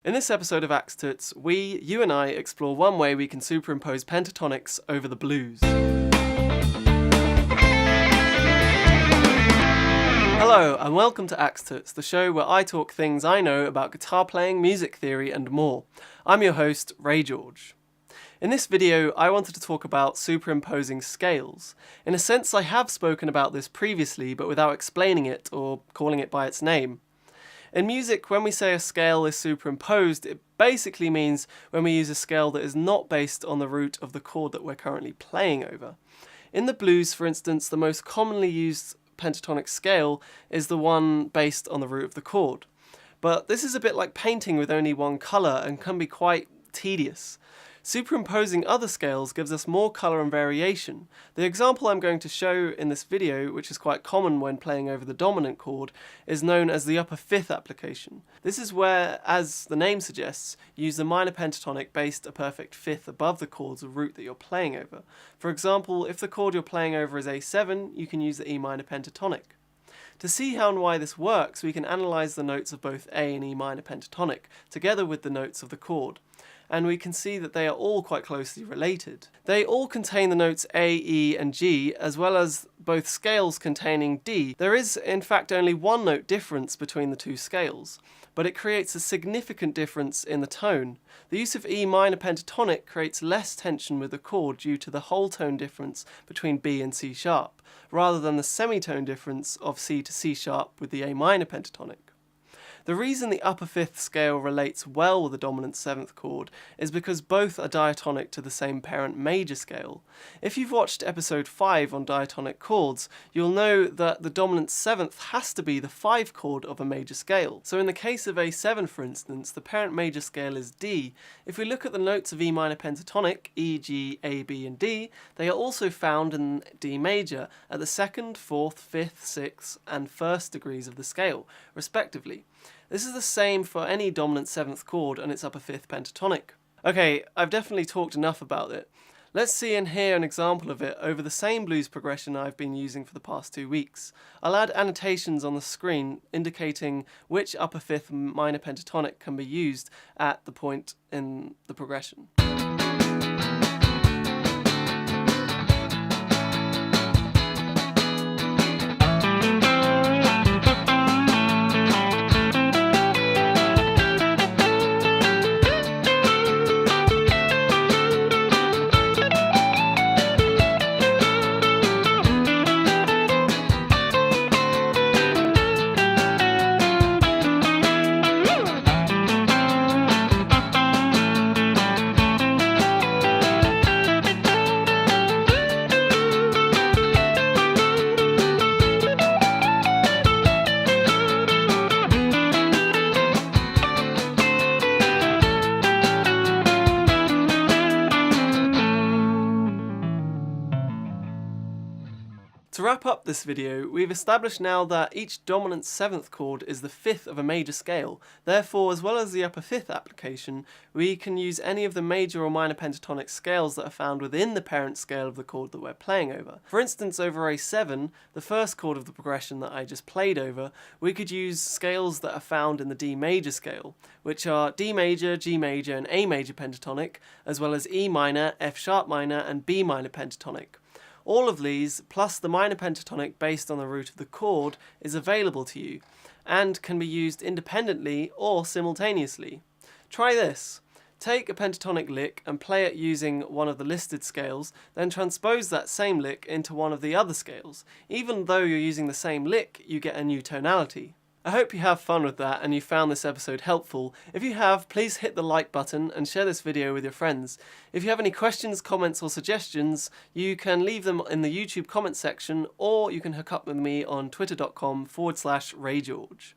In this episode of Axe Tuts, you and I, explore one way we can superimpose pentatonics over the blues. Hello, and welcome to Axe Tuts, the show where I talk things I know about guitar playing, music theory, and more. I'm your host, Ray George. In this video, I wanted to talk about superimposing scales. In a sense, I have spoken about this previously, but without explaining it or calling it by its name. In music, when we say a scale is superimposed, it basically means when we use a scale that is not based on the root of the chord that we're currently playing over. In the blues, for instance, the most commonly used pentatonic scale is the one based on the root of the chord. But this is a bit like painting with only one colour and can be quite tedious. Superimposing other scales gives us more colour and variation. The example I'm going to show in this video, which is quite common when playing over the dominant chord, is known as the upper fifth application. This is where, as the name suggests, you use the minor pentatonic based a perfect fifth above the chord's root that you're playing over. For example, if the chord you're playing over is A7, you can use the E minor pentatonic. To see how and why this works, we can analyse the notes of both A and E minor pentatonic, together with the notes of the chord. And we can see that they are all quite closely related. They all contain the notes A, E and G, as well as both scales containing D. There is in fact only one note difference between the two scales, but it creates a significant difference in the tone. The use of E minor pentatonic creates less tension with the chord due to the whole tone difference between B and C sharp, rather than the semitone difference of C to C sharp with the A minor pentatonic. The reason the upper fifth scale relates well with the dominant seventh chord is because both are diatonic to the same parent major scale. If you've watched episode 5 on diatonic chords, you'll know that the dominant seventh has to be the 5 chord of a major scale. So in the case of A7, for instance, the parent major scale is D. If we look at the notes of E minor pentatonic, E, G, A, B and D, they are also found in D major at the 2nd, 4th, 5th, 6th and 1st degrees of the scale, respectively. This is the same for any dominant 7th chord and its upper 5th pentatonic. Okay, I've definitely talked enough about it. Let's see and hear an example of it over the same blues progression I've been using for the past 2 weeks. I'll add annotations on the screen indicating which upper 5th minor pentatonic can be used at the point in the progression. To wrap up this video, we've established now that each dominant 7th chord is the 5th of a major scale. Therefore, as well as the upper 5th application, we can use any of the major or minor pentatonic scales that are found within the parent scale of the chord that we're playing over. For instance, over A7, the first chord of the progression that I just played over, we could use scales that are found in the D major scale, which are D major, G major and A major pentatonic, as well as E minor, F sharp minor and B minor pentatonic. All of these, plus the minor pentatonic based on the root of the chord, is available to you, and can be used independently or simultaneously. Try this. Take a pentatonic lick and play it using one of the listed scales, then transpose that same lick into one of the other scales. Even though you're using the same lick, you get a new tonality. I hope you have fun with that and you found this episode helpful. If you have, please hit the like button and share this video with your friends. If you have any questions, comments or suggestions, you can leave them in the YouTube comment section or you can hook up with me on twitter.com/RayGeorge.